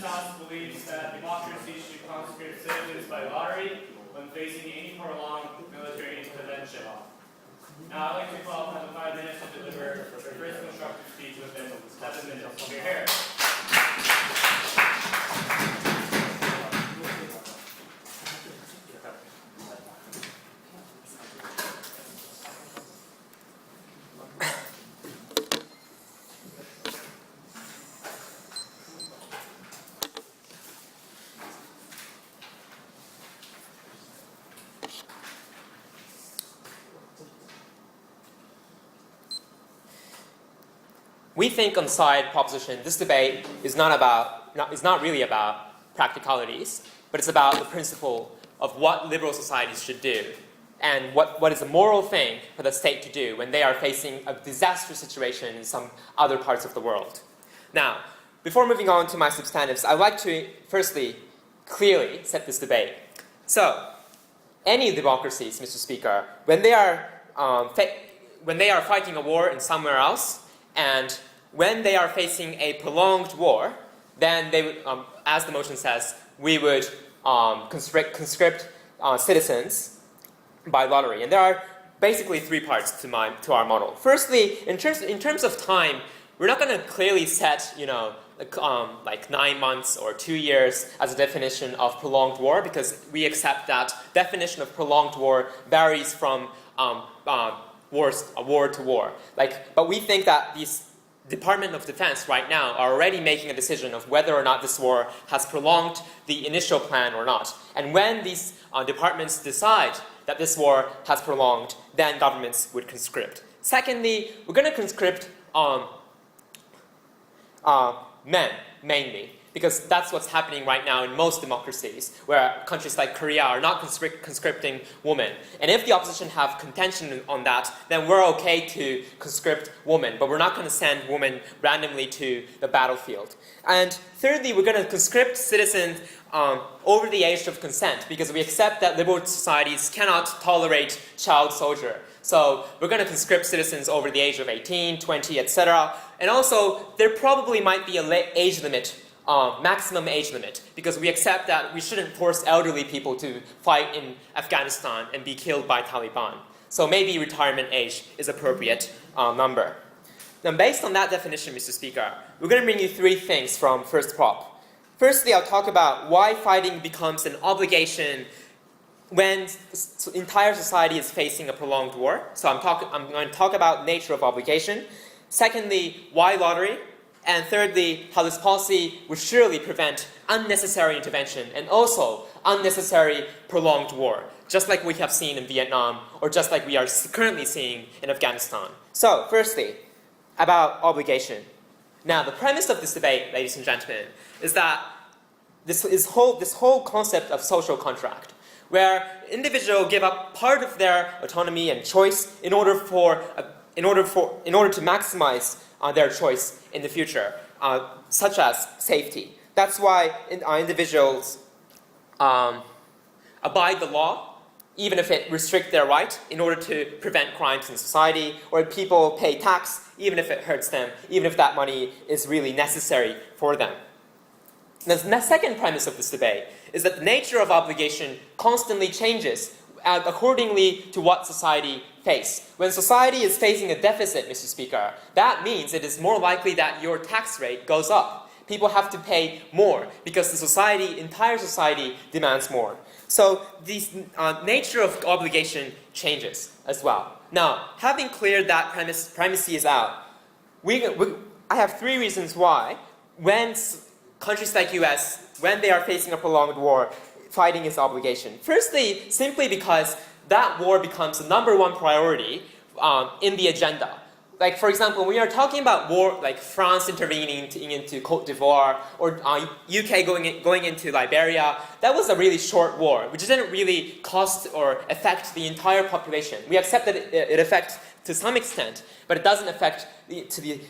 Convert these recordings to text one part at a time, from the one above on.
House believes that democracies should conscript citizens by lottery when facing any prolonged military intervention. Now, I'd like to call upon the 5 minutes to deliver their first constructive speech within 7 minutes. You're here. We think on the side proposition, this debate is not really about practicalities, but it's about the principle of what liberal societies should do and what is a moral thing for the state to do when they are facing a disastrous situation in some other parts of the world. Now, before moving on to my substantives, I'd like to firstly clearly set this debate. So, any democracies, Mr. Speaker, when they are fighting a war in somewhere else, and when they are facing a prolonged war, then they would, as the motion says, we would conscript citizens by lottery. And there are basically 3 parts to our model. Firstly, in terms of time, we're not going to clearly set, like 9 months or 2 years as a definition of prolonged war, because we accept that definition of prolonged war varies from war to war. But we think that these Department of Defense right now are already making a decision of whether or not this war has prolonged the initial plan or not. And when these departments decide that this war has prolonged, then governments would conscript. Secondly, we're going to conscript men, mainly, because that's what's happening right now in most democracies, where countries like Korea are not conscripting women. And if the opposition have contention on that, then we're okay to conscript women, but we're not going to send women randomly to the battlefield. And thirdly, we're going to conscript citizens over the age of consent, because we accept that liberal societies cannot tolerate child soldier. So we're going to conscript citizens over the age of 18, 20, etc. And also, there probably might be an age limit, maximum age limit, because we accept that we shouldn't force elderly people to fight in Afghanistan and be killed by Taliban. So maybe retirement age is appropriate number. Now, based on that definition, Mr. Speaker, we're going to bring you 3 things from first prop. Firstly, I'll talk about why fighting becomes an obligation when entire society is facing a prolonged war. So I'm going to talk about nature of obligation. Secondly, why lottery? And thirdly, how this policy would surely prevent unnecessary intervention and also unnecessary prolonged war, just like we have seen in Vietnam or just like we are currently seeing in Afghanistan. So, firstly, about obligation. Now, the premise of this debate, ladies and gentlemen, is that this whole concept of social contract, where individuals give up part of their autonomy and choice in order to maximize their choice in the future, such as safety. That's why individuals abide the law, even if it restricts their right, in order to prevent crimes in society, or people pay tax, even if it hurts them, even if that money is really necessary for them. The second premise of this debate is that the nature of obligation constantly changes accordingly to what society faces. When society is facing a deficit, Mr. Speaker, that means it is more likely that your tax rate goes up. People have to pay more because the entire society demands more. So the nature of obligation changes as well. Now, having cleared that premises out, I have 3 reasons why when countries like US, when they are facing a prolonged war, fighting is obligation. Firstly, simply because that war becomes the #1 priority in the agenda. Like, for example, when we are talking about war, like France intervening into Côte d'Ivoire, or UK going into Liberia, that was a really short war, which didn't really cost or affect the entire population. We accept that it affects to some extent, but it doesn't affect to the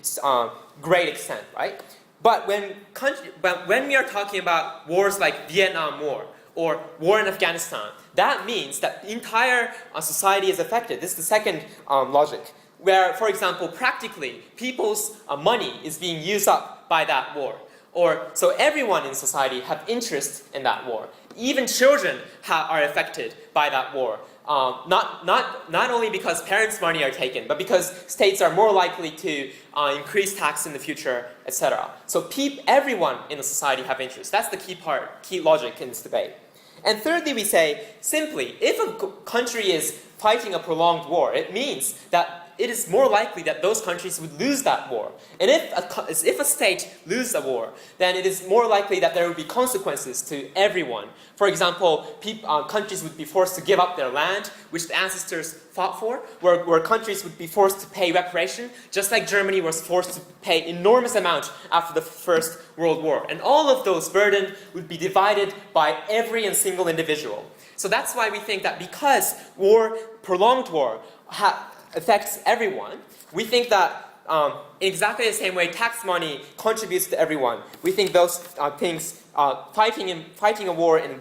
great extent, right? But when we are talking about wars like Vietnam War, or war in Afghanistan, that means that the entire society is affected. This is the second logic, where, for example, practically, people's money is being used up by that war. So everyone in society have interest in that war. Even children are affected by that war. Not only because parents' money are taken, but because states are more likely to increase tax in the future, etc. So everyone in the society have interest. That's the key logic in this debate. And thirdly, we say, simply, if a country is fighting a prolonged war, it means that it is more likely that those countries would lose that war. And if a state loses a war, then it is more likely that there would be consequences to everyone. For example, countries would be forced to give up their land, which the ancestors fought for, where countries would be forced to pay reparation, just like Germany was forced to pay enormous amount after the First World War. And all of those burdens would be divided by every and single individual. So that's why we think that because prolonged war, affects everyone, we think that in exactly the same way tax money contributes to everyone, we think those things, fighting a war in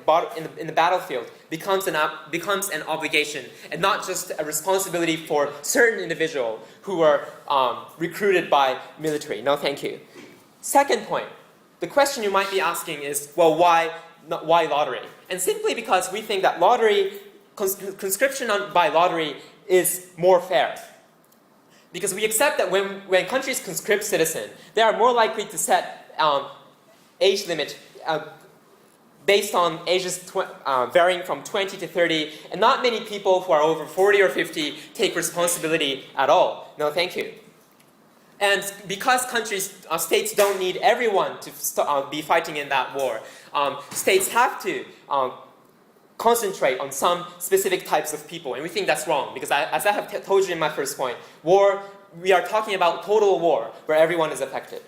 the battlefield becomes an obligation and not just a responsibility for certain individuals who are recruited by military. No, thank you. Second point, the question you might be asking is, well, why lottery? And simply because we think that conscription by lottery is more fair. Because we accept that when countries conscript citizens, they are more likely to set age limit based on ages varying from 20 to 30, and not many people who are over 40 or 50 take responsibility at all. No, thank you. And because states don't need everyone to be fighting in that war, states have to concentrate on some specific types of people, and we think that's wrong, because as I have told you in my first point, we are talking about total war, where everyone is affected.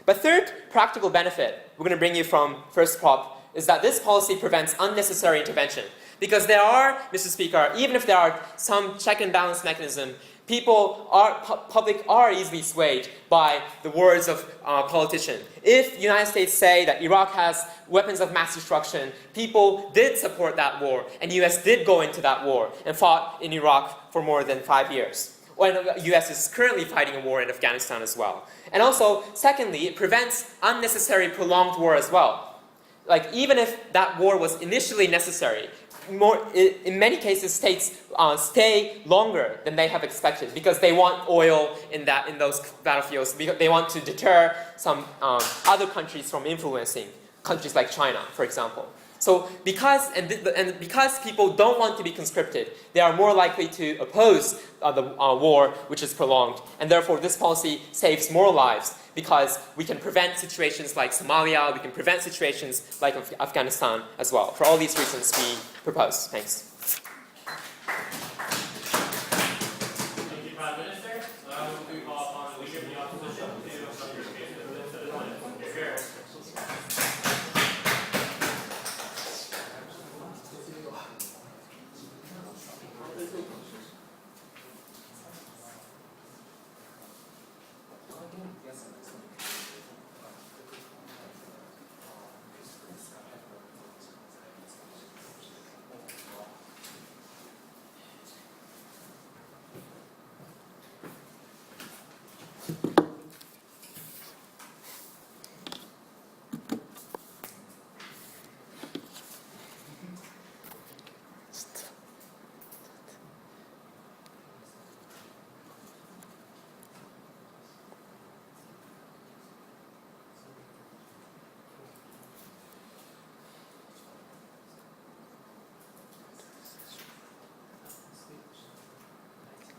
But third practical benefit we're going to bring you from first prop is that this policy prevents unnecessary intervention. Because Mr. Speaker, even if there are some check and balance mechanism, public are easily swayed by the words of politicians. If the United States say that Iraq has weapons of mass destruction, people did support that war, and the US did go into that war and fought in Iraq for more than 5 years. When the US is currently fighting a war in Afghanistan as well. And also, secondly, it prevents unnecessary prolonged war as well. Like, even if that war was initially necessary, in many cases, states stay longer than they have expected because they want oil in those battlefields. They want to deter some other countries from influencing countries like China, for example. So because people don't want to be conscripted, they are more likely to oppose the war which is prolonged, and therefore this policy saves more lives because we can prevent situations like Somalia, we can prevent situations like Afghanistan as well. For all these reasons, we propose. Thanks. Thank you, Prime Minister. We call upon the Leader of the Opposition to come your case to the list of the audience. Here.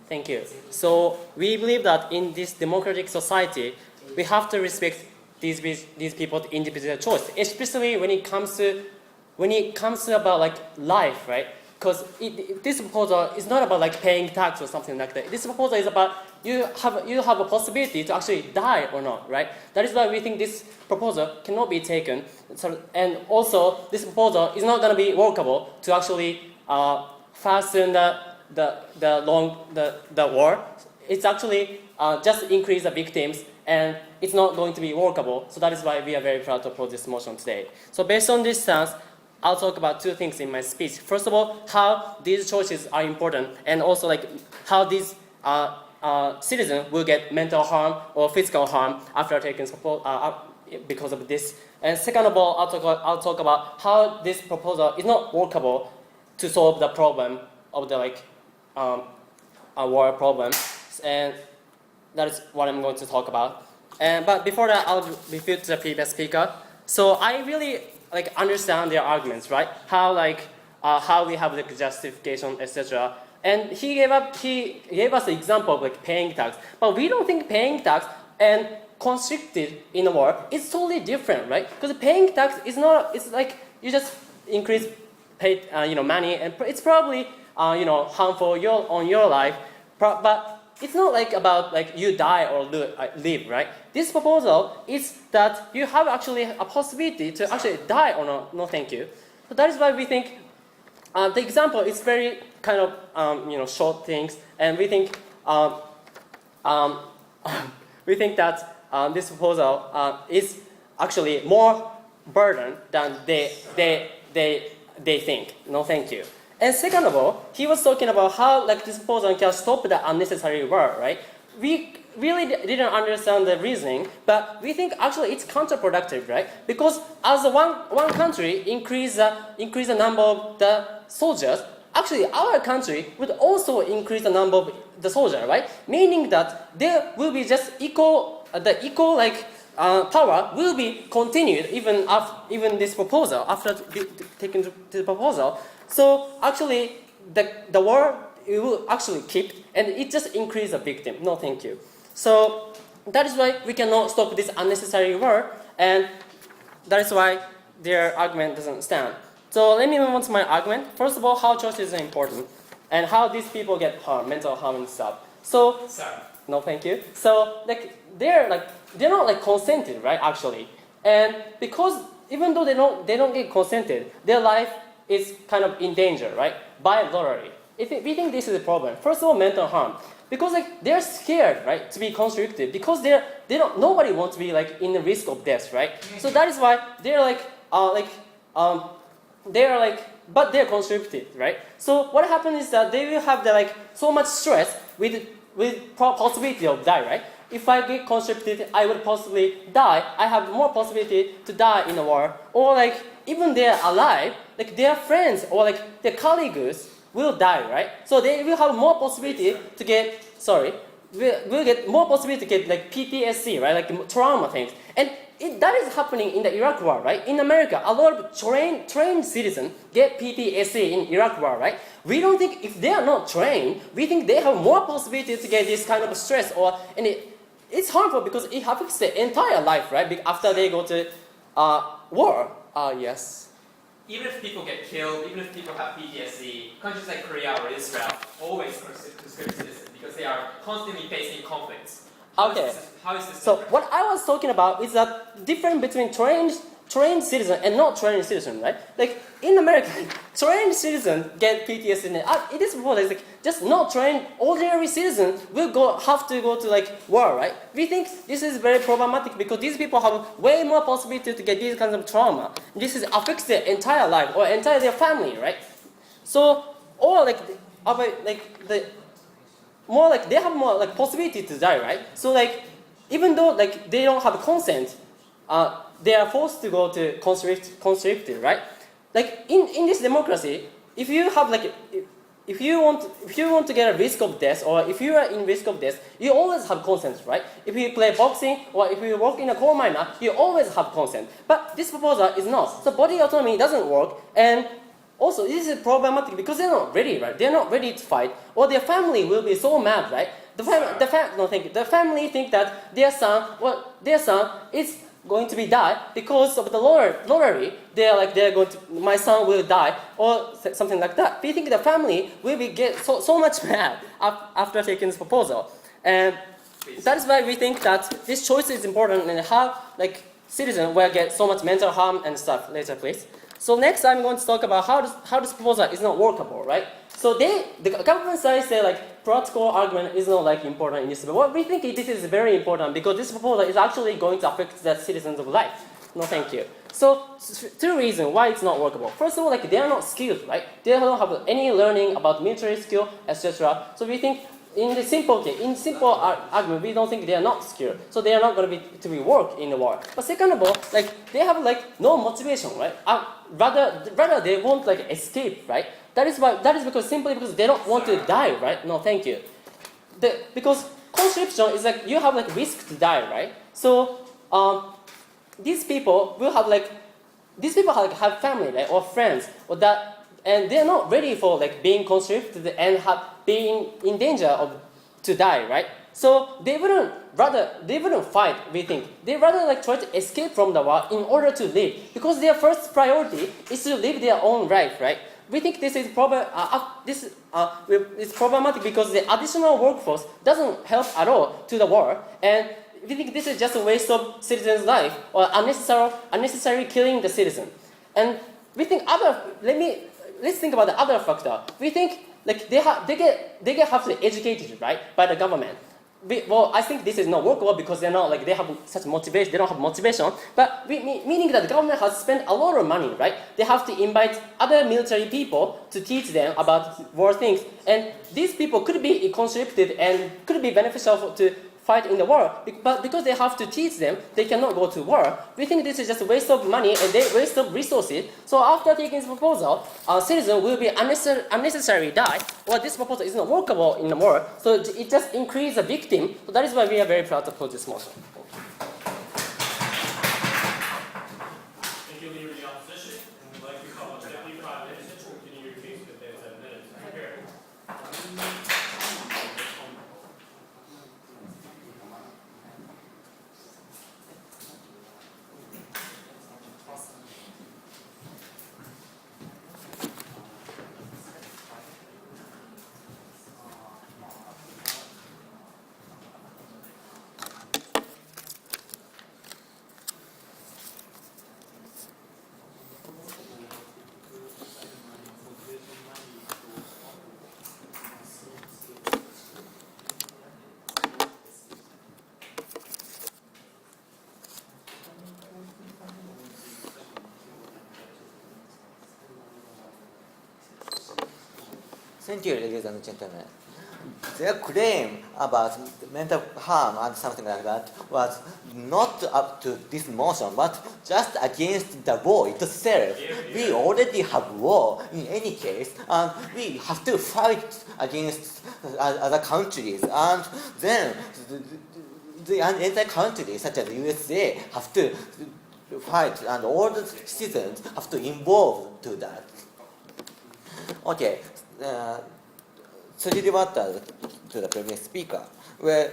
Thank you. So we believe that in this democratic society, we have to respect these people's individual choice, especially when it comes to about like life, right? Because this proposal is not about like paying tax or something like that. This proposal is about you have a possibility to actually die or not, right? That is why we think this proposal cannot be taken. So, and also, this proposal is not going to be workable to actually fasten the war. It's actually just increase the victims, and it's not going to be workable. So that is why we are very proud to oppose this motion today. So based on this stance, I'll talk about two things in my speech. First of all, how these choices are important, and also like how these citizens will get mental harm or physical harm after taking because of this. And second of all, I'll talk about how this proposal is not workable to solve the problem of the a war problem, and that is what I'm going to talk about. But before that, I'll refute the previous speaker. So I really understand their arguments, right? How we have the justification, etc. And he gave us an example of paying tax, but we don't think paying tax and conscripted in a war is totally different, right? Because paying tax is not. It's like you just increase paid money, and it's probably harmful on your life, but it's not about you die or live, right? This proposal is that you have actually a possibility to actually die or no thank you. So that is why we think the example is very kind of short things, and we think that this proposal is actually more burden than they think. No thank you. And second of all, he was talking about how this proposal can stop the unnecessary war, right? We really didn't understand the reasoning, but we think actually it's counterproductive, right? Because as one country increase the number of the soldiers, actually our country would also increase the number of the soldiers, right? Meaning that there will be just equal power will be continued even this proposal after taking the proposal. So actually, the war it will actually keep, and it just increase the victim. No, thank you. So that is why we cannot stop this unnecessary war, and that is why their argument doesn't stand. So let me move on to my argument. First of all, how choices are important, and how these people get harm, mental harm and stuff. So Sorry. no, thank you. So they're not consented, right? Actually, and because even though they don't get consented, their life is kind of in danger, right? By lottery. We think this is a problem. First of all, mental harm, because they're scared, right, to be conscripted, because nobody wants to be in the risk of death, right? So that is why but they're conscripted, right? So what happens is that they will have so much stress with possibility of die, right? If I get conscripted, I would possibly die. I have more possibility to die in a war, or even they're alive, their friends or their colleagues will die, right? So they will have more possibility to get will get more possibility to get PTSD, right? Trauma things, and that is happening in the Iraq war, right? In America, a lot of trained citizens get PTSD in Iraq war, right? We don't think if they are not trained, we think they have more possibility to get this kind of stress, it's harmful because it affects their entire life, right? After they go to war. Yes. Even if people get killed, even if people have PTSD, countries like Korea or Israel always conscript citizens because they are constantly facing conflicts. Okay. How is this So different? what I was talking about is that difference between trained citizen and not trained citizen, right? In America, trained citizens get PTSD. It is just not trained ordinary citizens will have to go to war, right? We think this is very problematic because these people have way more possibility to get these kinds of trauma. This affects their entire life or entire their family, right? So or they have more possibility to die, right? So even though they don't have consent, they are forced to go to conscripted, right? In this democracy, if you have if you want to get a risk of death, or if you are in risk of death, you always have consent, right? If you play boxing or if you work in a coal miner, you always have consent. But this proposal is not. So body autonomy doesn't work, and also this is problematic because they're not ready, right? They're not ready to fight, or their family will be so mad, right? The family think that their son is going to be die because of the lottery. They're going to, my son will die or something like that. We think the family will get so much mad after taking this proposal, and that is why we think that this choice is important and how citizens will get so much mental harm and stuff later, please. So next, I'm going to talk about how this proposal is not workable, right? So the government side say practical argument is not important in this. But what we think this is very important because this proposal is actually going to affect the citizens of life. No, thank you. So two reasons why it's not workable. First of all, they are not skilled, right? They don't have any learning about military skill, etc. So we think in the simple case, in simple argument, we don't think they are not skilled, so they are not going to be work in the war. But second of all, like they have like no motivation, right? Rather they want like escape, right? That is because simply because they don't want to die, right? No, thank you. Because conscription is like you have like risk to die, right? So these people have family, right, or friends, or that, and they're not ready for like being conscripted and being in danger of to die, right? So they wouldn't fight. We think they rather like try to escape from the war in order to live, because their first priority is to live their own life, right? We think this is it's problematic because the additional workforce doesn't help at all to the war, and we think this is just a waste of citizens' life or unnecessary killing the citizen. And we think let's think about the other factor. We think like they get have to be educated, right, by the government. I think this is not workable because they're not like they have such motivation. They don't have motivation. But meaning that the government has spent a lot of money, right? They have to invite other military people to teach them about war things, and these people could be conscripted and could be beneficial to fight in the war. But because they have to teach them, they cannot go to war. We think this is just a waste of money and waste of resources. So after taking this proposal, our citizens will be unnecessarily die, or this proposal is not workable in the war. So it just increases the victim. So that is why we are very proud to put this motion. Thank you, Leader of the Opposition. And we'd like to call on 55 minutes to continue your case within 7 minutes. Prepare. Thank you, ladies and gentlemen. Their claim about mental harm and something like that was not up to this motion, but just against the war itself. We already have war in any case, and we have to fight against other countries. And then the entire countries, such as the USA, have to fight, and all the citizens have to involve to that. Okay. To rebuttal to the previous speaker, where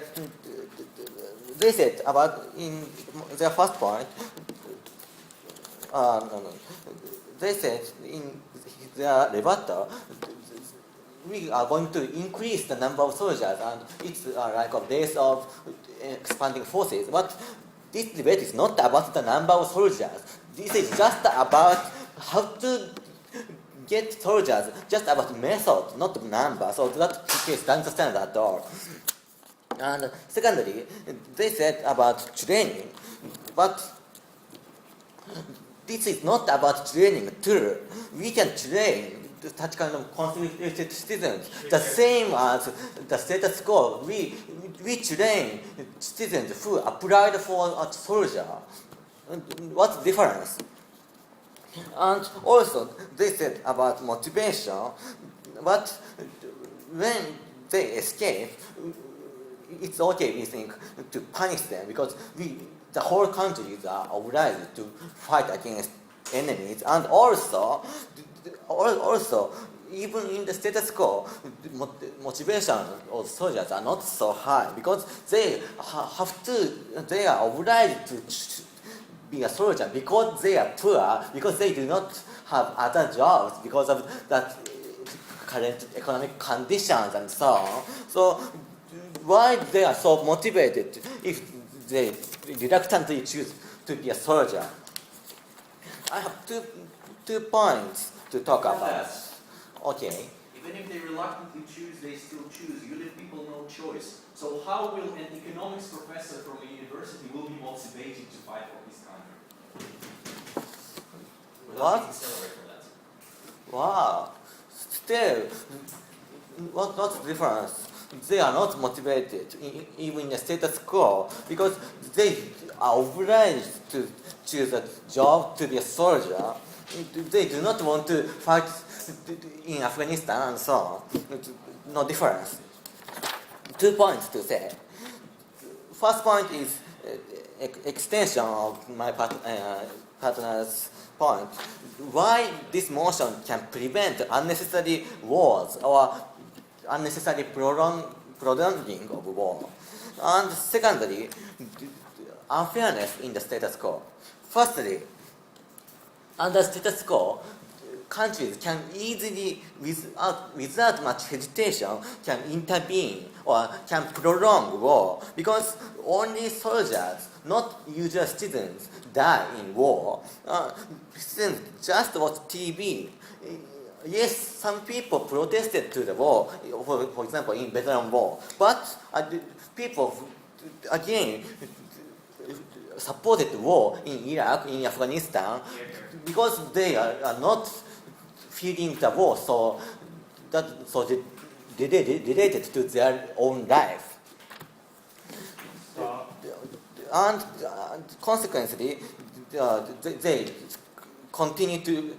they said about in their first point, they said in their rebuttal, we are going to increase the number of soldiers, and it's like a base of expanding forces. But this debate is not about the number of soldiers. This is just about how to get soldiers, just about method, not number. So that case doesn't stand at all. And secondly, they said about training, but this is not about training too. We can train such kind of conscripted citizens the same as the status quo. We train citizens who applied for a soldier. What's the difference? And also, they said about motivation, but when they escape, it's okay, we think, to punish them, because the whole countries are obliged to fight against enemies, and also, even in the status quo, motivation of soldiers are not so high, because they are obliged to be a soldier because they are poor, because they do not have other jobs because of that current economic conditions and so on. So why they are so motivated if they reluctantly choose to be a soldier? I have two points to talk about. Okay. Even if they reluctantly choose, they still choose. You leave people no choice. So how will an economics professor from a university will be motivated to fight for his country? What? Without salary for that. Wow. Still, what's the difference? they are not motivated, even in the status quo, because they are obliged to choose a job to be a soldier. They do not want to fight in Afghanistan and so on. No difference. 2 points to say. First point is extension of my partner's point. Why this motion can prevent unnecessary wars or unnecessary prolonging of war. And secondly, unfairness in the status quo. Firstly, under status quo, countries can easily, without much hesitation, can intervene or can prolong war because only soldiers, not usual citizens, die in war. Citizens just watch TV. Yes, some people protested to the war, for example, in Vietnam War, but people, again, supported war in Iraq, in Afghanistan, because they are not feeling the war, so they related to their own life. And consequently, they continue to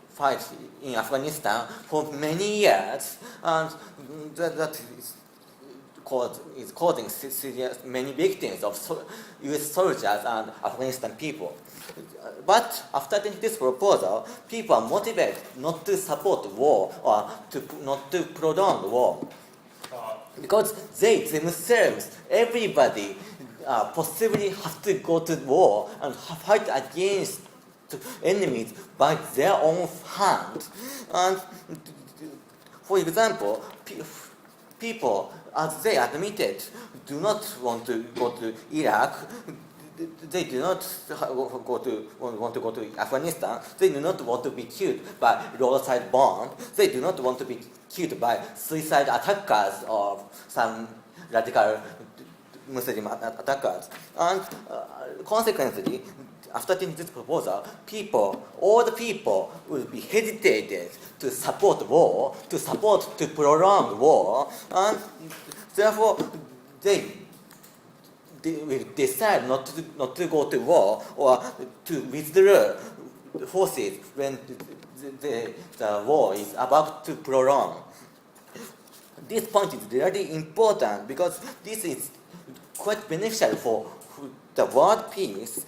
fight in Afghanistan for many years, and that is causing many victims of U.S. soldiers and Afghanistan people. But after this proposal, people are motivated not to support war or not to prolong war. Because they themselves, everybody, possibly have to go to war and fight against enemies by their own hand. And for example, people, as they admitted, do not want to go to Iraq. They do not want to go to Afghanistan. They do not want to be killed by roadside bomb. They do not want to be killed by suicide attackers or some radical Muslim attackers. And consequently, after this proposal, all the people will be hesitated to support war, to prolong war, and therefore they will decide not to go to war or to withdraw forces when the war is about to prolong. This point is really important because this is quite beneficial for the world peace,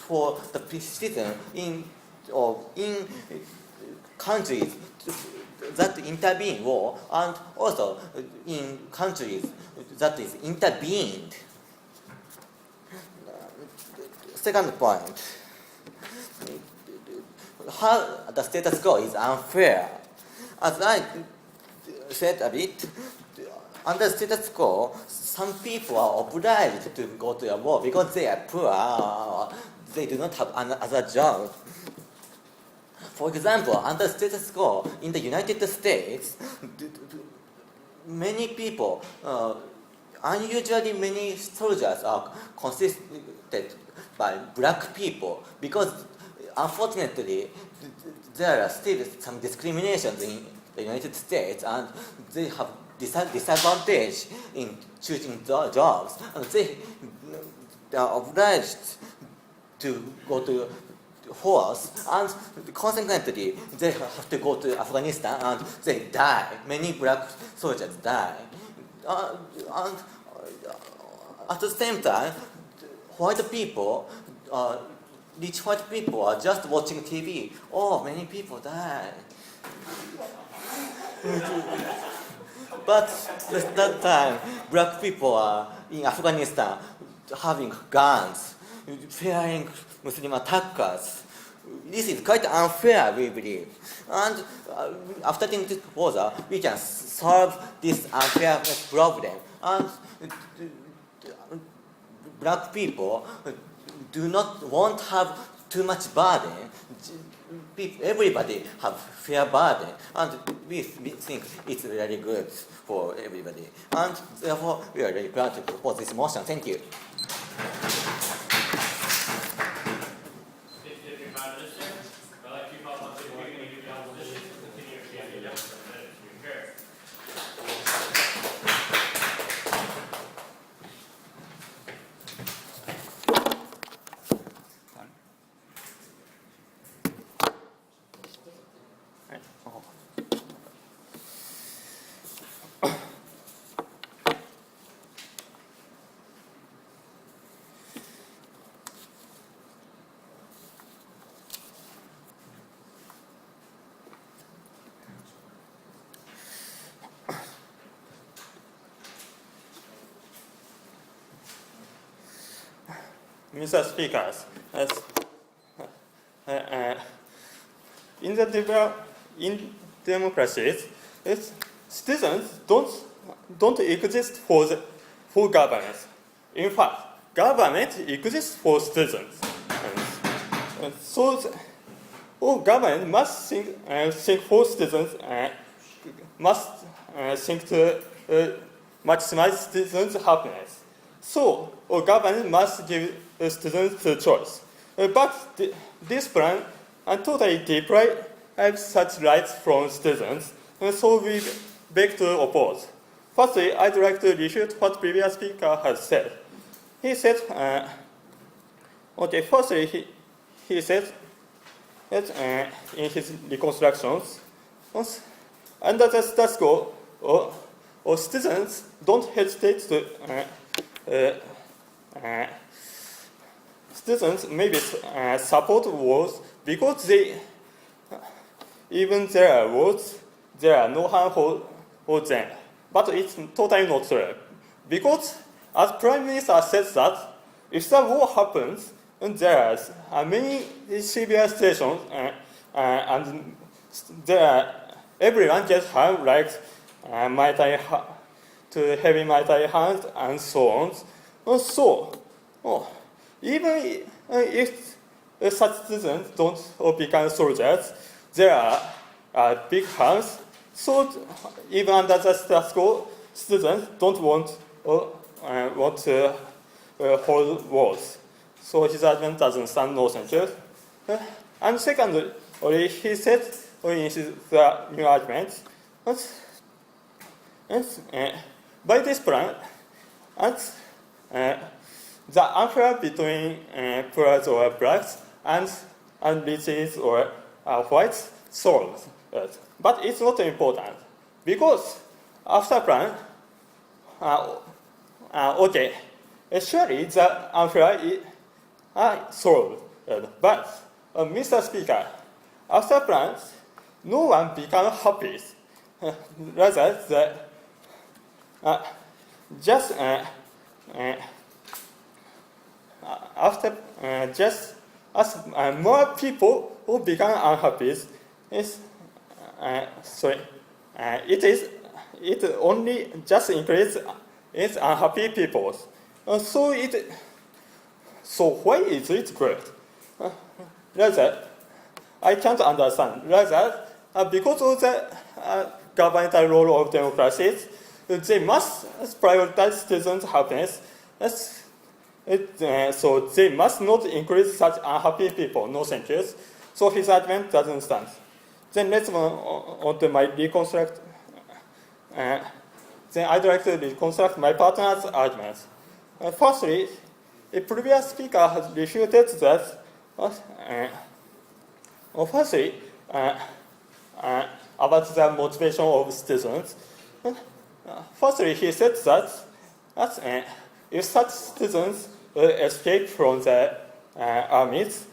for the citizen in countries that intervene war, and also in countries that is intervened. Second point, how the status quo is unfair. As I said a bit, under status quo, some people are obliged to go to a war because they are poor, they do not have another job. For example, under status quo in the United States, many people, unusually many soldiers are consisted by black people because unfortunately there are still some discriminations in the United States and they have disadvantage in choosing jobs, and they are obliged to go to force, and consequently they have to go to Afghanistan and they die. Many black soldiers die. And at the same time, white people, rich white people are just watching TV. Oh, many people die. But at that time, black people are in Afghanistan having guns, fearing Muslim attackers. This is quite unfair, we believe. And after this proposal, we can solve this unfairness problem. And black people do not want to have too much burden. Everybody have fair burden, and we think it's really good for everybody. And therefore, we are very proud to propose this motion. Thank you. Mr. Speakers, in democracies, citizens don't exist for governance. In fact, government exists for citizens. Government must think for citizens and must think to maximize citizens' happiness. So, government must give students the choice. But this plan totally deprives such rights from citizens, so we beg to oppose. Firstly, I'd like to refute what previous speaker has said. He said, firstly, he said that in his reconstructions, under the status quo, citizens don't hesitate to citizens maybe support wars because even there are wars, there are no harm for them. But it's totally not true. Because as Prime Minister says that if the war happens, and there are many severe situations and everyone gets harmed, like heavy military harm and so on. Even if such citizens don't become soldiers, there are big harms. So even under the status quo, citizens don't want to hold wars. So his argument doesn't stand no sense. And secondly, he said in his new argument, by this plan, the unfair between poors or blacks and riches or whites solved. But it's not important because after plan, surely the unfair is solved. But Mr. Speaker, after plans, no one becomes happy. Rather, just as more people who become unhappy, it only just increases its unhappy people. So why is it good? Rather, I can't understand. Rather, because of the governmental role of democracies, they must prioritize citizens' happiness. So they must not increase such unhappy people. No thank you. So his argument doesn't stand. Then let's move on to my reconstruct. Then I'd like to reconstruct my partner's arguments. Firstly, a previous speaker has refuted that. Firstly, about the motivation of citizens. Firstly, he said that if such citizens escape from the armies,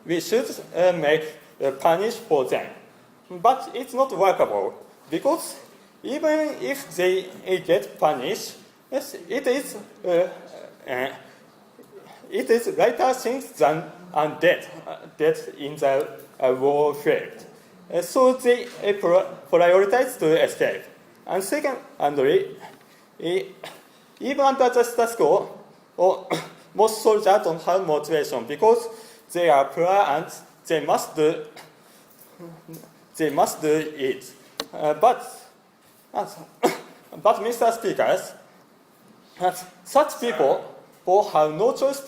we should make punish for them. But it's not workable because even if they get punished, it is lighter things than death in the war field. So they prioritize to escape. And secondly, even under the status quo, most soldiers don't have motivation because they are poor and they must do it. But Mr. Speakers, such people who have no choice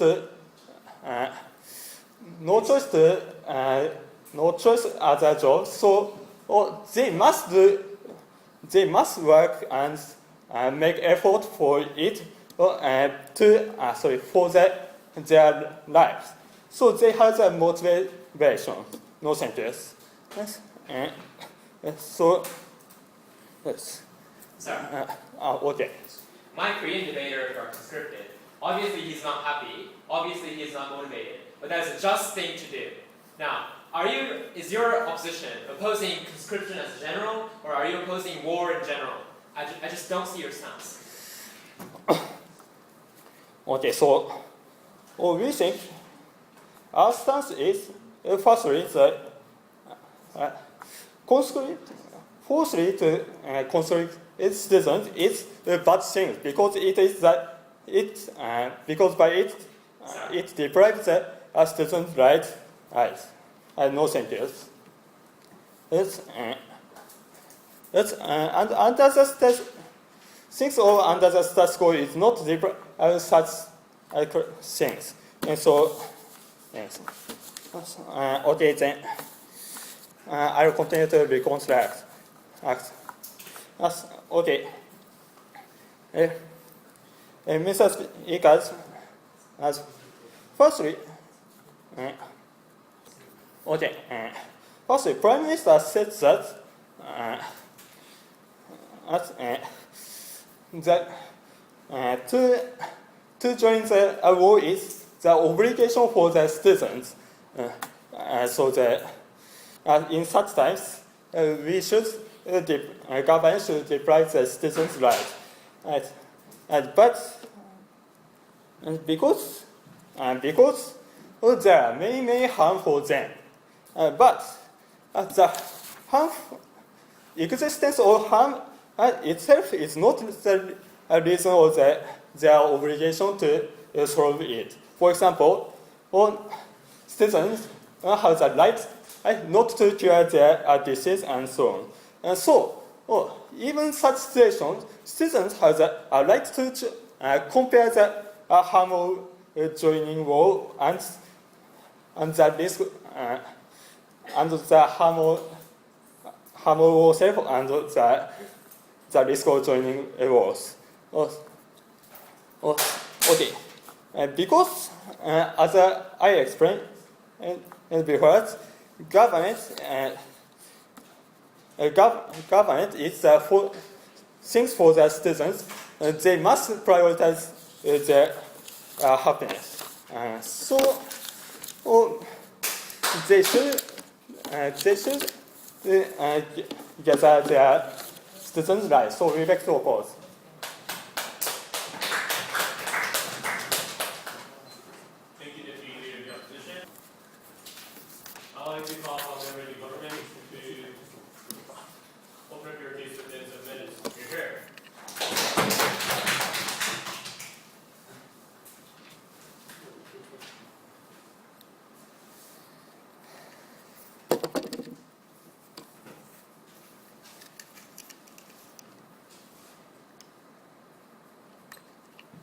other jobs, so they must work and make effort for it for their lives. So they have the motivation. No thank you. So yes. Sorry. Okay. My Korean debater got conscripted. Obviously he's not happy. Obviously he's not motivated. But that's a just thing to do. Now, is your opposition opposing conscription as a general, or are you opposing war in general? I just don't see your stance. Okay, so we think our stance is firstly the conscript, forcefully to conscript its citizens is a bad thing because it is that because by it it deprives the citizens' rights. No thank you. And under the things or under the status quo is not such things. And so, yes. Okay, then I will continue to reconstruct. Okay. Mr. Speakers, firstly, firstly, Prime Minister said that to join the war is the obligation for the citizens. So that in such times, we should government should deprive the citizens' rights. But because there are many harm for them. But the harm, existence of harm itself is not the reason or their obligation to solve it. For example, citizens have the right not to cure their disease and so on. And so, even such situations, citizens have the right to compare the harm of joining war and the risk and the harm of ourselves and the risk of joining wars. Okay, because as I explained before, government is things for the citizens. They must prioritize their happiness. So they should gather their citizens' rights. So we beg to oppose. Thank you, Deputy Leader of the Opposition. I'd like to call on members of the government to open up your case within some minutes. You're here.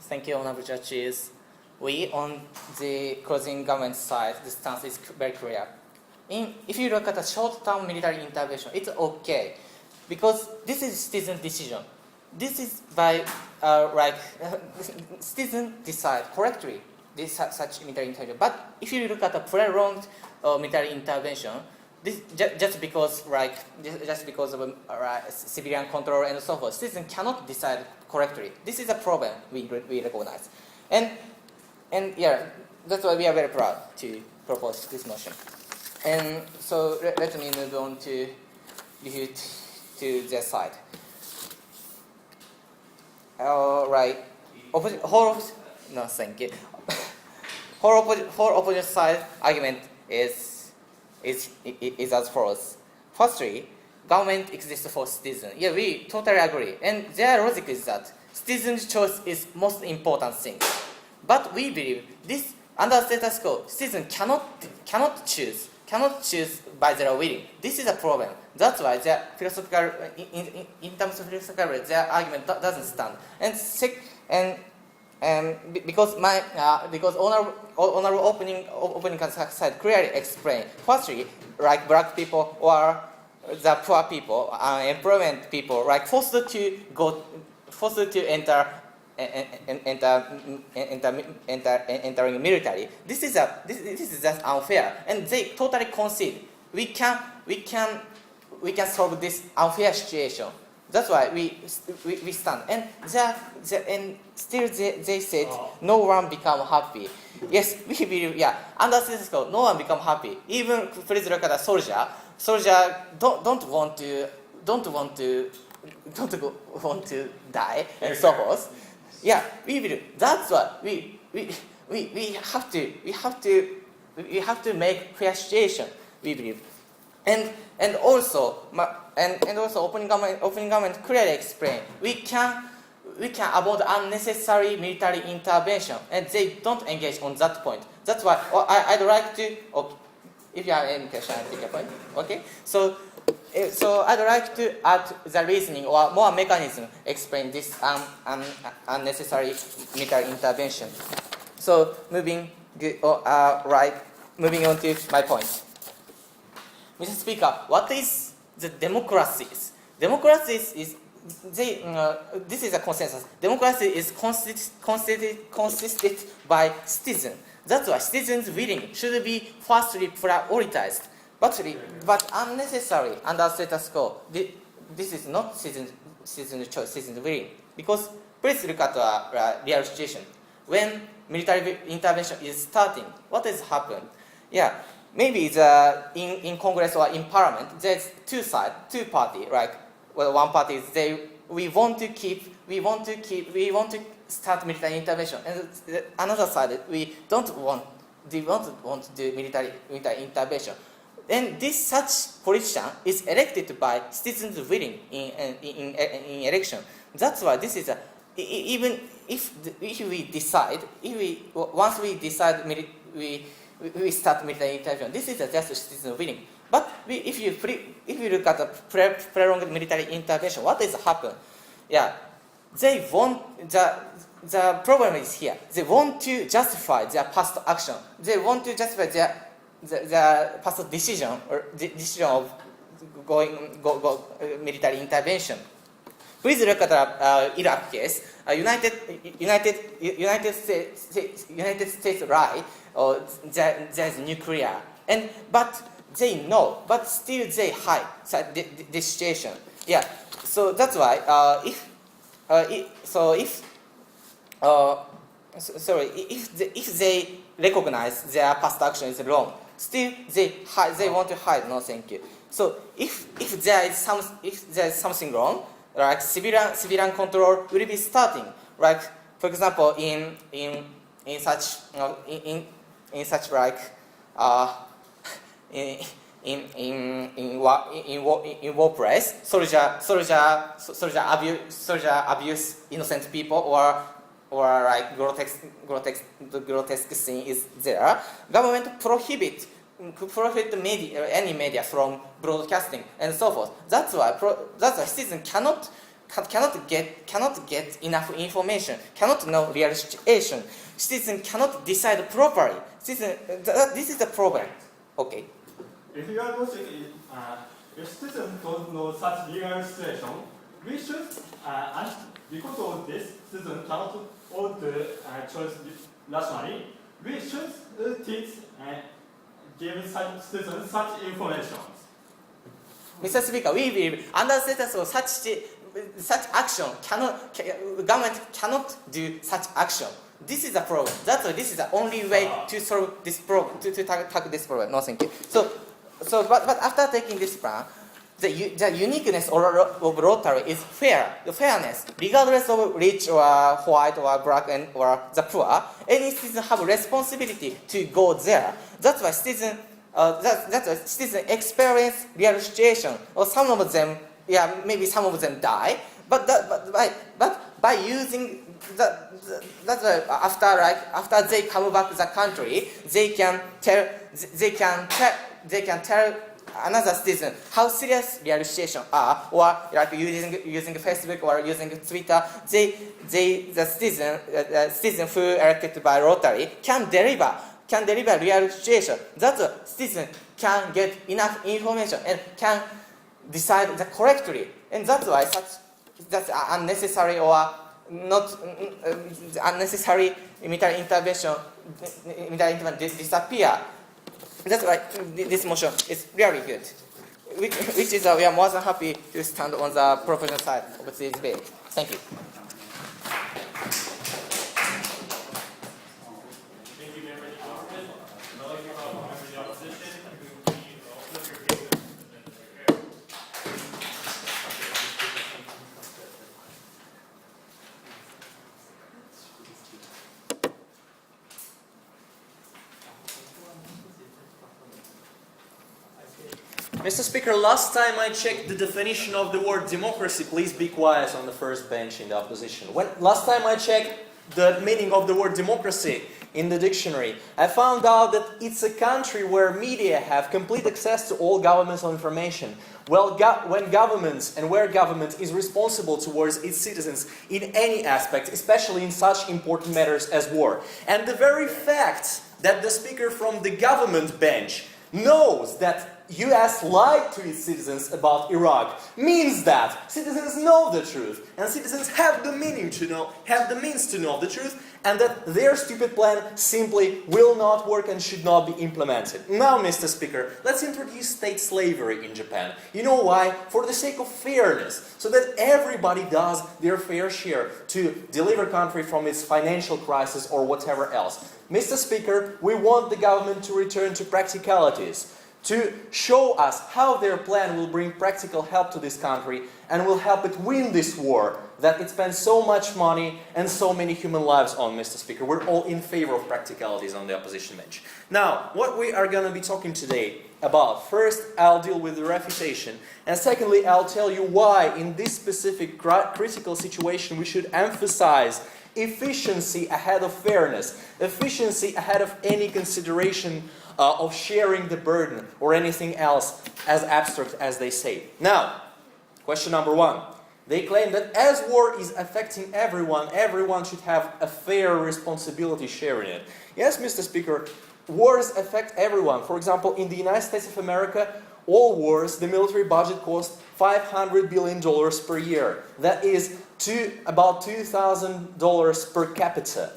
Thank you, Honorable Judges. We, on the closing government side, the stance is very clear. If you look at a short-term military intervention, it's okay, because this is citizen decision. This is by citizens decide correctly such military intervention. But if you look at a prolonged military intervention, this just because of civilian control and so forth, citizens cannot decide correctly. This is a problem we recognize, and yeah, that's why we are very proud to propose this motion. And so let me move on to refute to their side. All right, no, thank you. Whole opposite side argument is as follows. Firstly, government exists for citizens. Yeah, we totally agree. And their logic is that citizens' choice is most important thing. But we believe this under status quo, citizens cannot choose by their will. This is a problem. That's why their philosophical, in terms of philosophical, their argument doesn't stand. Because honorable opening side clearly explained. Firstly, like black people or the poor people, employment people, like forced to entering military. This is just unfair, and they totally concede. We can solve this unfair situation. That's why we stand, and still they said no one become happy. Yes, we believe. Yeah, under status quo, no one become happy. Even please look at a soldier. Soldier don't want to die and so forth. Yeah, we believe. That's why we have to make fair situation. We believe, and also opening government clearly explain we can avoid unnecessary military intervention, and they don't engage on that point. That's why I'd like to. Okay, if you have any question, I'll take a point. Okay, so I'd like to add the reasoning or more mechanism explain this unnecessary military intervention. So moving on to my point. Mr. Speaker, what is the democracies? Democracies is this is a consensus. Democracy is consisted by citizens. That's why citizens' willing should be firstly prioritized. But unnecessary under status quo. This is not citizens' choice, citizens' willing. Because please look at the real situation. When military intervention is starting, what has happened? Yeah, maybe it's in Congress or in Parliament. There's two parties, right? Well, one party is we want to start military intervention, and another side we don't want to do military intervention. And this such politician is elected by citizens' willing in election. That's why this is even if we decide once we decide we start military intervention. This is just citizen willing. But if you look at the prolonged military intervention, what is happen? Yeah, they want the problem is here. They want to justify their past action. They want to justify their past decision of go military intervention. Please look at the Iraq case. United States right, or there's nuclear, but they know, but still they hide this situation. Yeah, so that's why if they recognize their past action is wrong, still they want to hide. No, thank you. So if there is something wrong, like civilian control will be starting. Like for example, in such like in workplace, soldier abuse innocent people, or like grotesque scene is there. Government prohibit any media from broadcasting and so forth. That's why citizens cannot get enough information, cannot know real situation. Citizens cannot decide properly. This is the problem. Okay. If you are watching, if citizens don't know such legal situation, we should, because of this, citizens cannot all the choice rationally. We should teach give such citizens such information. Mr. Speaker, we believe under status of such action, government cannot do such action. This is a problem. That's why this is the only way to solve this problem, to tackle this problem. No, thank you. But after taking this plan, the uniqueness of Rotary is fair. The fairness, regardless of rich or white or black or the poor, any citizen have a responsibility to go there. That's why citizen experience real situation. Or some of them, maybe some of them die. But by using that's why after they come back to the country, they can tell another citizen how serious real situation are, or like using Facebook or using Twitter. The citizen who elected by Rotary can deliver real situation. That citizen can get enough information and can decide correctly, and that's why that's unnecessary or not unnecessary military intervention disappear. That's why this motion is very good, which is we are more than happy to stand on the proposal side of this debate. Thank you. Thank you, Member of the Opposition. I'd like to call Member of the Opposition. Mr. Speaker, last time I checked the definition of the word democracy, please be quiet on the first bench in the opposition. Last time I checked the meaning of the word democracy in the dictionary, I found out that it's a country where media have complete access to all governmental information. Well, when governments and where government is responsible towards its citizens in any aspect, especially in such important matters as war. And the very fact that the speaker from the government bench knows that US lied to its citizens about Iraq means that citizens know the truth, and citizens have the means to know the truth, and that their stupid plan simply will not work and should not be implemented. Now, Mr. Speaker, let's introduce state slavery in Japan. You know why? For the sake of fairness, so that everybody does their fair share to deliver country from its financial crisis or whatever else. Mr. Speaker, we want the government to return to practicalities, to show us how their plan will bring practical help to this country and will help it win this war that it spends so much money and so many human lives on, Mr. Speaker. We're all in favor of practicalities on the opposition bench. Now, what we are going to be talking today about, first, I'll deal with the refutation, and secondly, I'll tell you why in this specific critical situation we should emphasize efficiency ahead of fairness, efficiency ahead of any consideration of sharing the burden or anything else as abstract as they say. Now, question number one. They claim that as war is affecting everyone, everyone should have a fair responsibility sharing it. Yes, Mr. Speaker, wars affect everyone. For example, in the United States of America, all wars, the military budget costs $500 billion per year. That is about $2,000 per capita.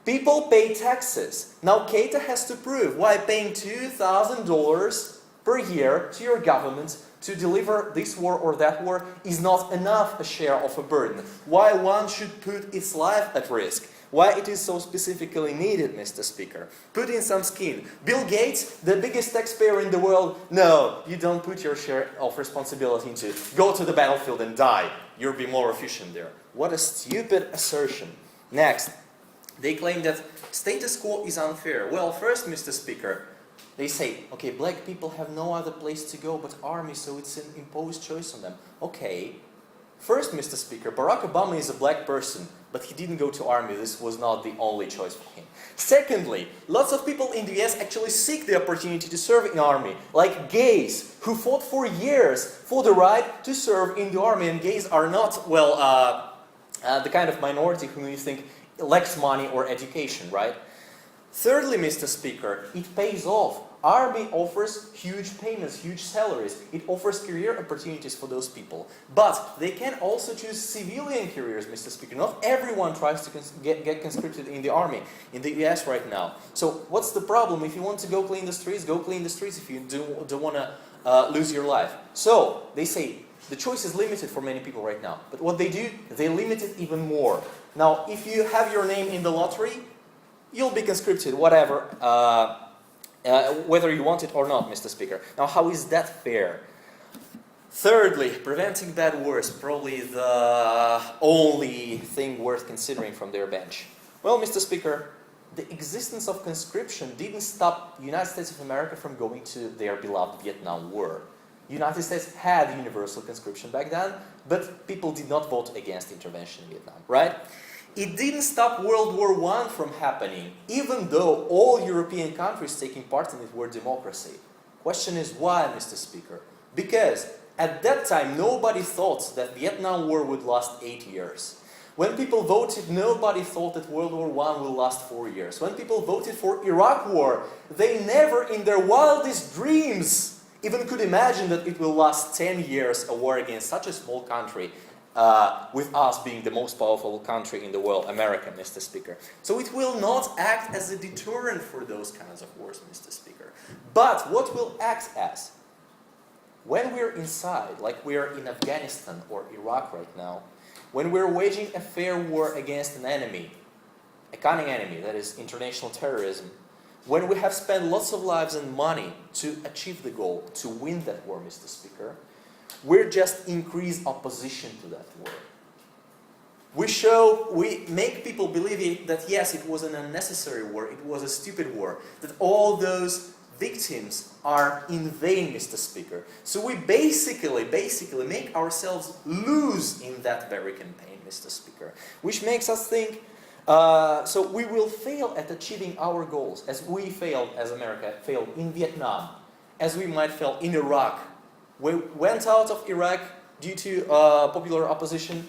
People pay taxes. Now, Keita has to prove why paying $2,000 per year to your government to deliver this war or that war is not enough a share of a burden. Why one should put its life at risk. Why it is so specifically needed, Mr. Speaker. Put in some skin. Bill Gates, the biggest taxpayer in the world, no, you don't put your share of responsibility into it. Go to the battlefield and die. You'll be more efficient there. What a stupid assertion. Next. They claim that status quo is unfair. Well, first, Mr. Speaker, they say, okay, black people have no other place to go but army, so it's an imposed choice on them. Okay. First, Mr. Speaker, Barack Obama is a black person, but he didn't go to army. This was not the only choice for him. Secondly, lots of people in the US actually seek the opportunity to serve in the army, like gays, who fought for years for the right to serve in the army. And gays are not, well, the kind of minority whom you think lacks money or education, right? Thirdly, Mr. Speaker, it pays off. Army offers huge payments, huge salaries. It offers career opportunities for those people. But they can also choose civilian careers, Mr. Speaker. Not everyone tries to get conscripted in the army in the US right now. So what's the problem? If you want to go clean the streets, go clean the streets if you don't want to lose your life. So they say the choice is limited for many people right now. But what they do, they limit it even more. Now, if you have your name in the lottery, you'll be conscripted, whatever, whether you want it or not, Mr. Speaker. Now, how is that fair? Thirdly, preventing bad wars, probably the only thing worth considering from their bench. Well, Mr. Speaker, the existence of conscription didn't stop the United States of America from going to their beloved Vietnam War. The United States had universal conscription back then, but people did not vote against intervention in Vietnam, right? It didn't stop World War I from happening, even though all European countries taking part in it were democracy. Question is why, Mr. Speaker? Because at that time, nobody thought that Vietnam War would last 8 years. When people voted, nobody thought that World War I will last 4 years. When people voted for Iraq War, they never in their wildest dreams even could imagine that it will last 10 years, a war against such a small country, with us being the most powerful country in the world, America, Mr. Speaker. So it will not act as a deterrent for those kinds of wars, Mr. Speaker. But what will act as? When we're inside, like we're in Afghanistan or Iraq right now, when we're waging a fair war against an enemy, a cunning enemy, that is international terrorism, when we have spent lots of lives and money to achieve the goal, to win that war, Mr. Speaker, we're just increase opposition to that war. We make people believe that yes, it was an unnecessary war, it was a stupid war, that all those victims are in vain, Mr. Speaker. So we basically make ourselves lose in that very campaign, Mr. Speaker, which makes us think, so we will fail at achieving our goals, as we failed, as America failed in Vietnam, as we might fail in Iraq. We went out of Iraq due to popular opposition.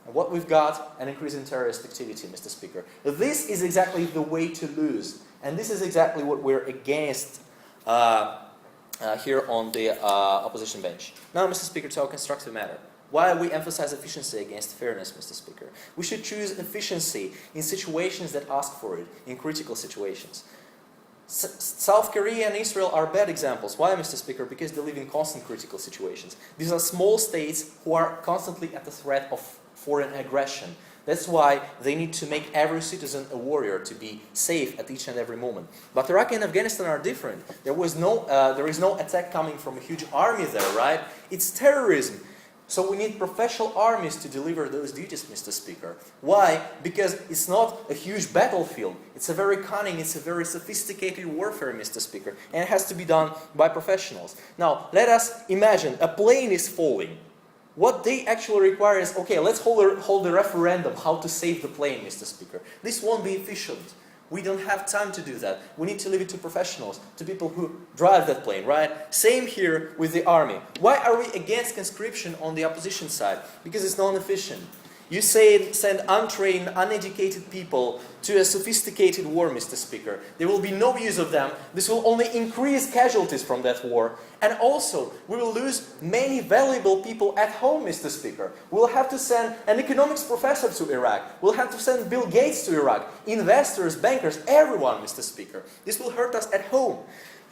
And what we've got, an increase in terrorist activity, Mr. Speaker. This is exactly the way to lose. And this is exactly what we're against here on the opposition bench. Now, Mr. Speaker, to our constructive matter. Why we emphasize efficiency against fairness, Mr. Speaker? We should choose efficiency in situations that ask for it, in critical situations. South Korea and Israel are bad examples. Why, Mr. Speaker? Because they live in constant critical situations. These are small states who are constantly at the threat of foreign aggression. That's why they need to make every citizen a warrior to be safe at each and every moment. But Iraq and Afghanistan are different. There is no attack coming from a huge army there, right? It's terrorism. So we need professional armies to deliver those duties, Mr. Speaker. Why? Because it's not a huge battlefield. It's a very cunning, it's a very sophisticated warfare, Mr. Speaker. And it has to be done by professionals. Now, let us imagine a plane is falling. What they actually require is, okay, let's hold a referendum how to save the plane, Mr. Speaker. This won't be efficient. We don't have time to do that. We need to leave it to professionals, to people who drive that plane, right? Same here with the army. Why are we against conscription on the opposition side? Because it's non-efficient. You send untrained, uneducated people to a sophisticated war, Mr. Speaker. There will be no use of them. This will only increase casualties from that war. And also, we will lose many valuable people at home, Mr. Speaker. We'll have to send an economics professor to Iraq. We'll have to send Bill Gates to Iraq. Investors, bankers, everyone, Mr. Speaker. This will hurt us at home.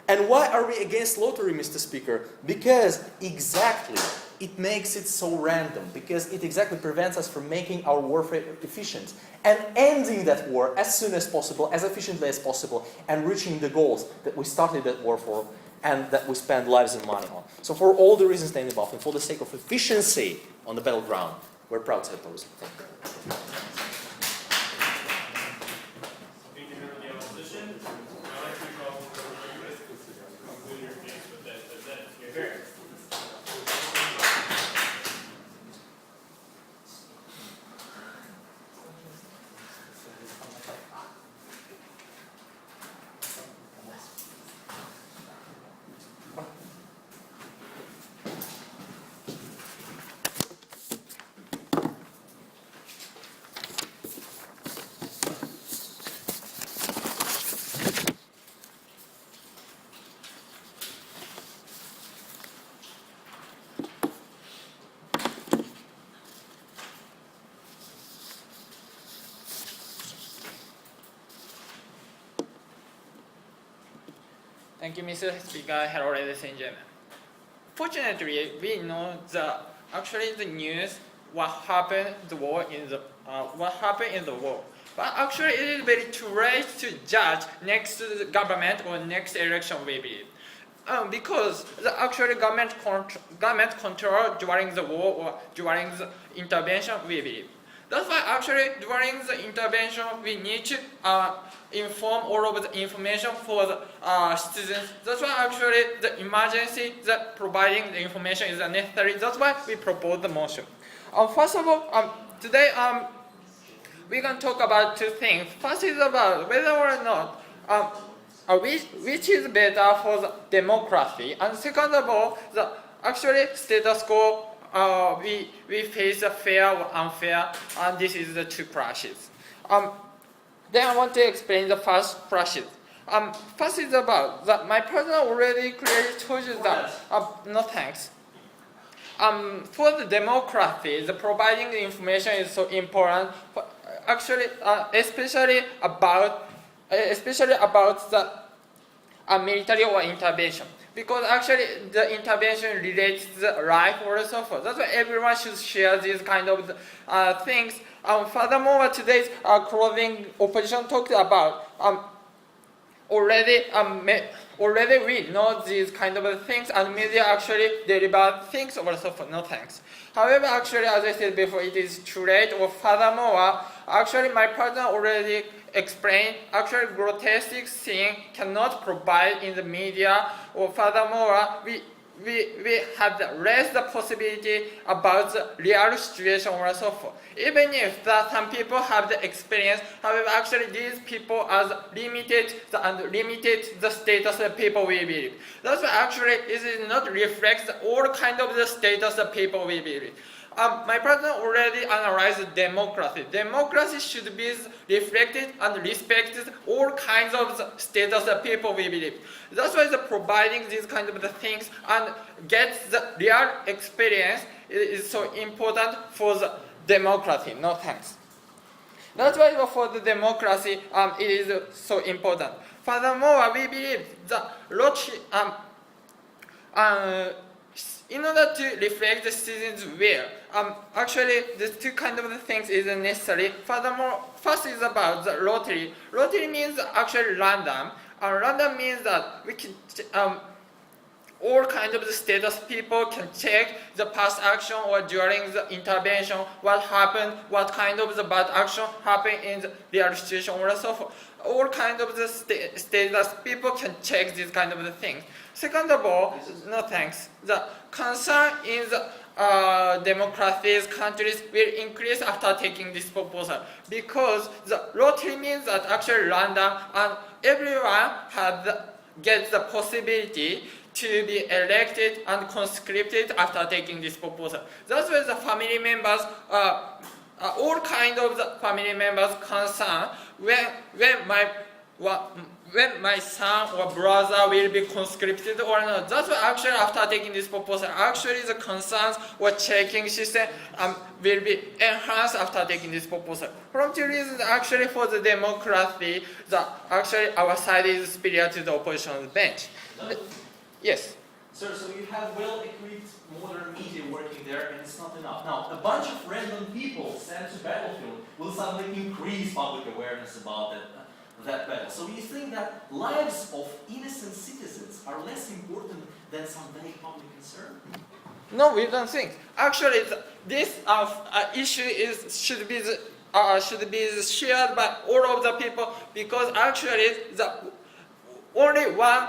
And why are we against lottery, Mr. Speaker? Because exactly it makes it so random, because it exactly prevents us from making our warfare efficient and ending that war as soon as possible, as efficiently as possible, and reaching the goals that we started that war for and that we spend lives and money on. So for all the reasons stated above and for the sake of efficiency on the battleground, we're proud to oppose. Thank you. Thank you, member of the opposition. I'd like to call for conclude your case with that. You're fair. Thank you, Mr. Speaker. Hello, ladies and gentlemen. Fortunately, we know the news what happened in the war. But actually, it is very too late to judge next government or next election, we believe. Because actually government control during the war or during the intervention, we believe. That's why actually during the intervention we need to inform all of the information for the citizens. That's why actually the emergency that providing the information is necessary. That's why we propose the motion. First of all, today we can talk about two things. First is about whether or not which is better for the democracy, and second of all, the actually status quo. We face a fair or unfair, and this is the two crashes. Then I want to explain the first crashes. First is about that my partner already clearly told you that. No thanks. For the democracy, the providing the information is so important. Actually, especially about the military or intervention. Because actually the intervention relates to the life or so forth. That's why everyone should share these kind of things. Furthermore, today's closing opposition talked about already we know these kind of things, and media actually deliver things or so forth. No thanks. However, actually, as I said before, it is too late. Or furthermore, actually my partner already explain actually grotesque thing cannot provide in the media, or furthermore, we have less the possibility about the real situation or so forth. Even if some people have the experience, however, actually these people are limited the status of people we believe. That's why actually it is not reflects all kind of the status of people we believe. My partner already analyzed democracy. Democracy should be reflected and respected all kinds of the status of people we believe. That's why the providing these kind of the things and get the real experience is so important for the democracy. No thanks. That's why for the democracy it is so important. Furthermore, we believe that in order to reflect the citizens' will, actually the two kind of the things is necessary. Furthermore, first is about the lottery. Lottery means actually random. Random means that we can all kind of the status people can check the past action or during the intervention, what happened, what kind of the bad action happened in the real situation or so forth. All kind of the status people can check these kind of the things. Second of all, no thanks. The concern in the democracies countries will increase after taking this proposal, because the lottery means that actually random and everyone gets the possibility to be elected and conscripted after taking this proposal. That's why the family members, all kind of the family members concerned when my son or brother will be conscripted or not. That's why actually after taking this proposal, actually the concerns or checking system will be enhanced after taking this proposal. From two reasons, actually for the democracy, actually our side is superior to the opposition bench. Yes. Sir, so you have well-equipped modern media working there, and it's not enough. Now, a bunch of random people sent to battlefield will suddenly increase public awareness about that battle. So you think that lives of innocent citizens are less important than some vague public concern? No, we don't think. Actually, this issue should be shared by all of the people, because actually only one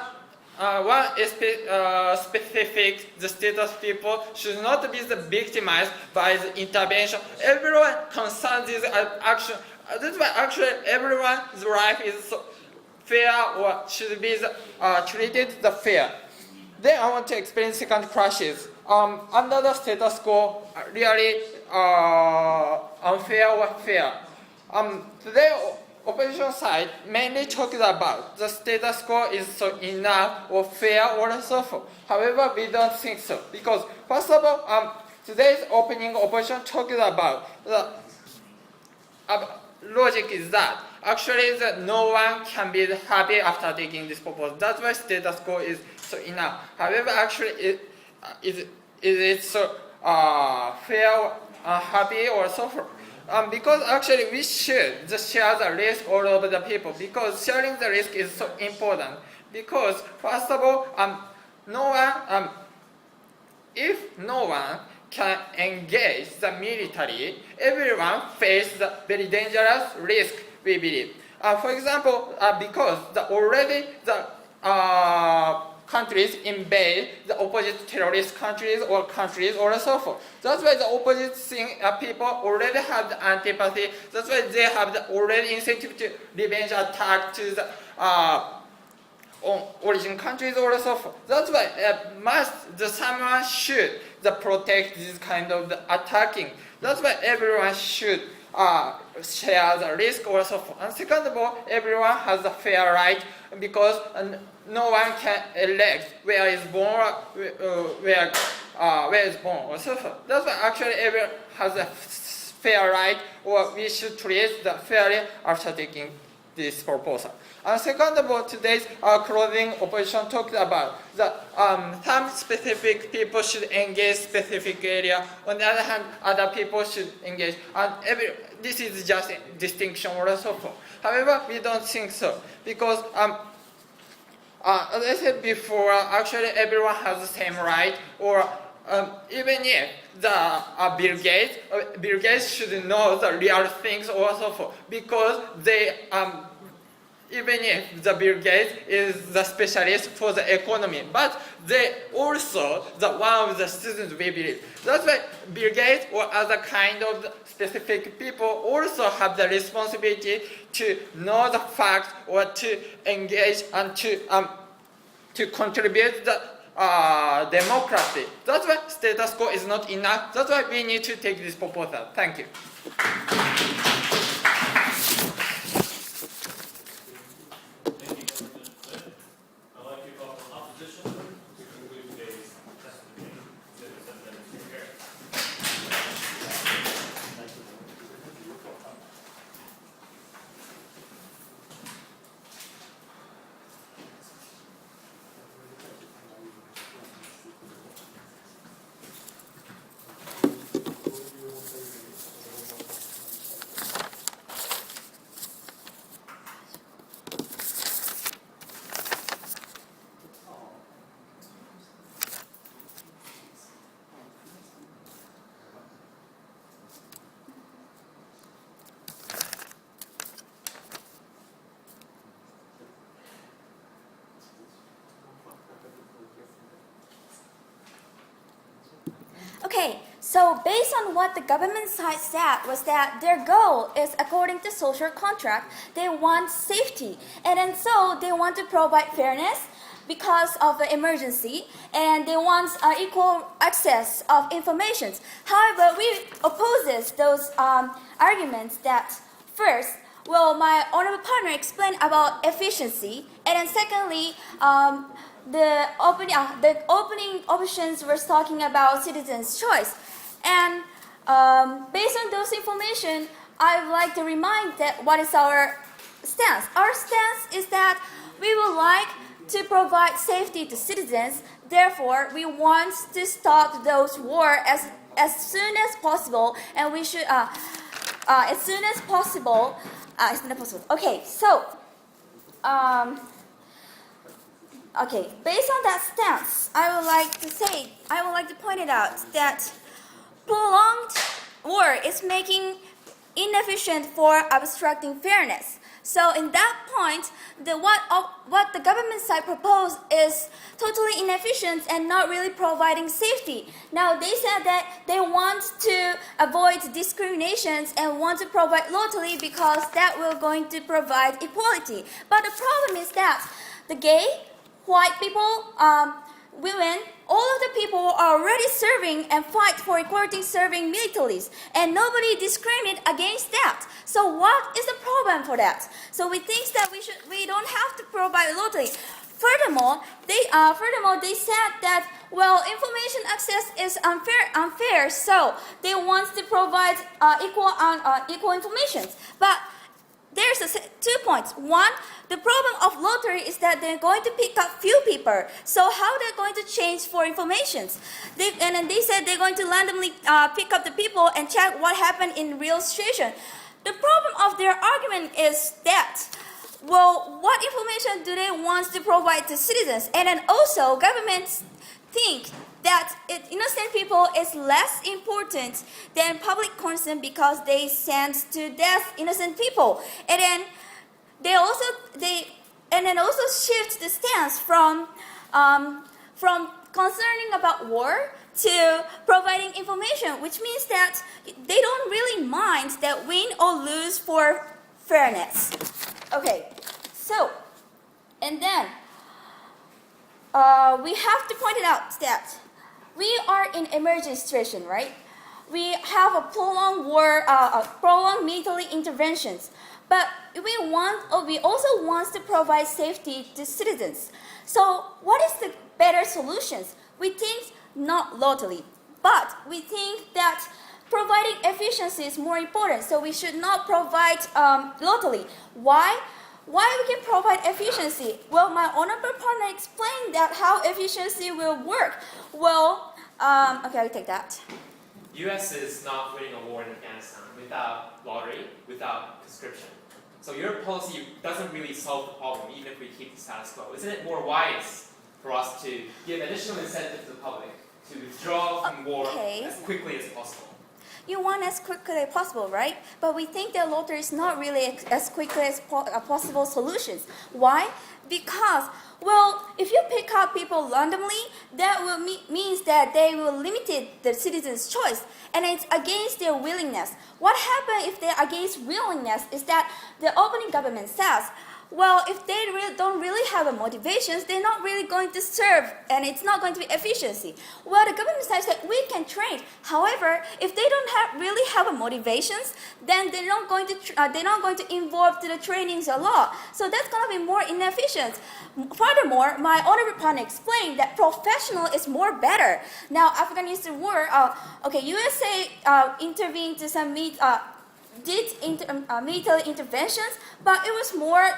specific the status people should not be victimized by the intervention. Everyone concerned this action. That's why actually everyone's life is so fair or should be treated fair. Then I want to explain second crashes. Under the status quo, really unfair or fair. Today, opposition side mainly talked about the status quo is so enough or fair or so forth. However, we don't think so, because first of all, today's opening opposition talked about the logic is that actually no one can be happy after taking this proposal. That's why status quo is so enough. However, actually is so fair, happy or so forth. Because actually we should just share the risk all over the people, because sharing the risk is so important. Because first of all, if no one can engage the military, everyone faces the very dangerous risk, we believe. For example, because already the countries invade the opposite terrorist countries or so forth. That's why the opposite people already have the antipathy. That's why they have the already incentive to revenge attack to the origin countries or so forth. That's why someone should protect this kind of the attacking. That's why everyone should share the risk or so forth. And second of all, everyone has a fair right, because no one can elect where is born or so forth. That's why actually everyone has a fair right, or we should treat the fairly after taking this proposal. And second of all, today's closing opposition talked about that some specific people should engage specific area. On the other hand, other people should engage. And this is just a distinction or so forth. However, we don't think so, because as I said before, actually everyone has the same right, or even if the Bill Gates should know the real things also because they even if the Bill Gates is the specialist for the economy, but they also the one of the students we believe. That's why Bill Gates or other kind of specific people also have the responsibility to know the facts or to engage and to contribute the democracy. That's why status quo is not enough. That's why we need to take this proposal. Thank you. I'd like to call for opposition to conclude today's testimony. Citizens and speaker. Okay, so based on what the government side said was that their goal is according to social contract, they want safety. And then so they want to provide fairness because of the emergency and they want equal access of information. However, we opposes those arguments that first, well, my honorable partner explained about efficiency, and then secondly, the opening options was talking about citizens' choice. And based on those information, I would like to remind that what is our stance. Our stance is that we would like to provide safety to citizens. Therefore, we want to stop those wars as soon as possible, and we should as soon as possible. Okay, so. Okay, based on that stance, I would like to point it out that prolonged war is making inefficient for obstructing fairness. So in that point, what the government side proposed is totally inefficient and not really providing safety. Now they said that they want to avoid discriminations and want to provide lottery because that will going to provide equality. But the problem is that the gay, white people, women, all of the people are already serving and fight for equality serving militaries, and nobody discriminate against that. So what is the problem for that? So we think that we don't have to provide lottery. Furthermore, they said that well, information access is unfair, so they want to provide equal information, but there's 2 points. One, the problem of lottery is that they're going to pick up few people. So how they're going to change for information? And then they said they're going to randomly pick up the people and check what happened in real situation. The problem of their argument is that, well, what information do they want to provide to citizens? And then also governments think that innocent people is less important than public concern because they send to death innocent people, and then they also shift the stance from concerning about war to providing information, which means that they don't really mind that win or lose for fairness. Okay, so and then we have to point it out that we are in emergency situation, right? We have a prolonged war, prolonged military interventions, but we also want to provide safety to citizens. So, what is the better solutions? We think not lottery, but we think that providing efficiency is more important. So we should not provide lottery. Why? Why we can provide efficiency? Well, my honorable partner explained that how efficiency will work. Well, okay, I'll take that. U.S. is not winning a war in Afghanistan without lottery, without conscription. So your policy doesn't really solve the problem, even if we keep the status quo. Isn't it more wise for us to give additional incentive to the public to withdraw from war Okay. as quickly as possible. You want as quickly as possible, right? But we think that lottery is not really as quickly as possible solutions. Why? Because, well, if you pick out people randomly, that will means that they will limit the citizens' choice, and it's against their willingness. What happens if they're against willingness is that the opening government says, well, if they don't really have a motivations, they're not really going to serve, and it's not going to be efficiency. Well, the government says that we can train. However, if they don't really have a motivations, then they're not going to involve to the trainings a lot. So that's going to be more inefficient. Furthermore, my honorable partner explained that professional is more better. Now, Afghanistan war, USA intervened to some military interventions, but it was more,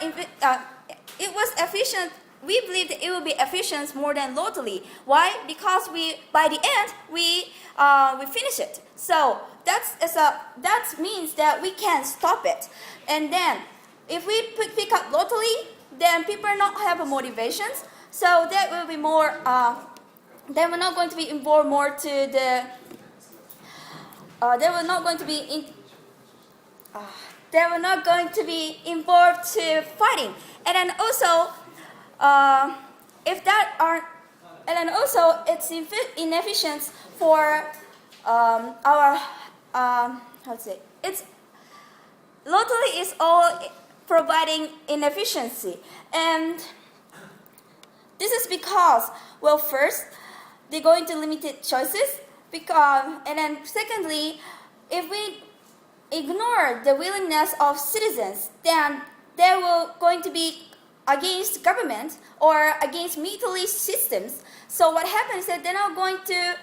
it was efficient. We believe that it will be efficient more than locally. Why? Because by the end, we finish it. So that means that we can stop it. And then, if we pick up locally, then people not have a motivations. So that will be more. Then we're not going to be involved more to the. They were not going to be involved to fighting, and then also, it's inefficient for our it's locally is all providing inefficiency, and this is because, well, first they're going to limit choices, and then secondly, if we ignore the willingness of citizens, then they will going to be against government or against military systems. So what happens is that they're not going to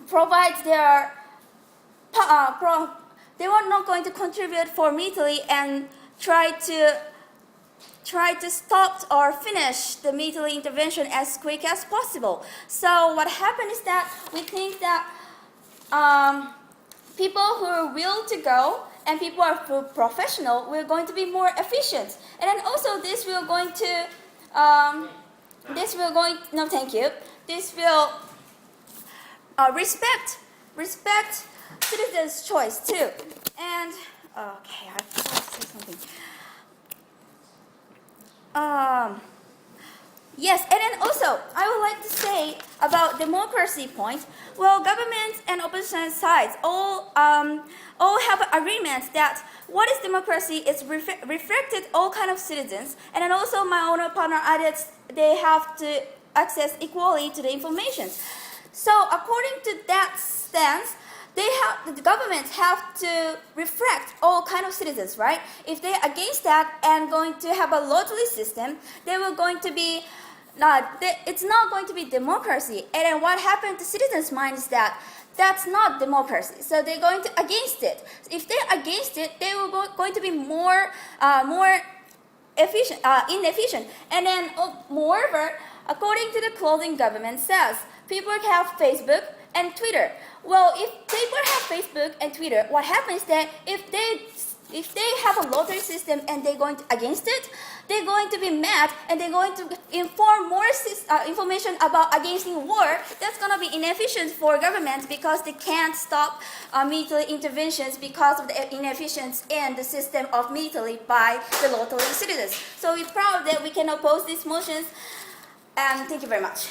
provide their they are not going to contribute for military and try to stop or finish the military intervention as quick as possible. So what happened is that we think that people who are willing to go and people who are professional, we're going to be more efficient. And then also this will respect citizens' choice too. And okay, I forgot to say something. Yes, and then also I would like to say about democracy point. Well, government and opposition sides all have agreements that what is democracy is reflected all kind of citizens, and then also my owner partner added they have to access equally to the information. So according to that stance, the governments have to reflect all kind of citizens, right? If they're against that and going to have a lottery system, they will going to be it's not going to be democracy. And then what happened to citizens' mind is that that's not democracy. So they're going to against it. If they're against it, they will going to be more inefficient. And then moreover, according to the clothing government says, people have Facebook and Twitter. Well, if people have Facebook and Twitter, what happens is that if they have a lottery system and they're going to against it, they're going to be mad and they're going to inform more information about against war. That's going to be inefficient for government because they can't stop military interventions because of the inefficiency in the system of military by the lottery citizens. So we're proud that we can oppose these motions. And thank you very much.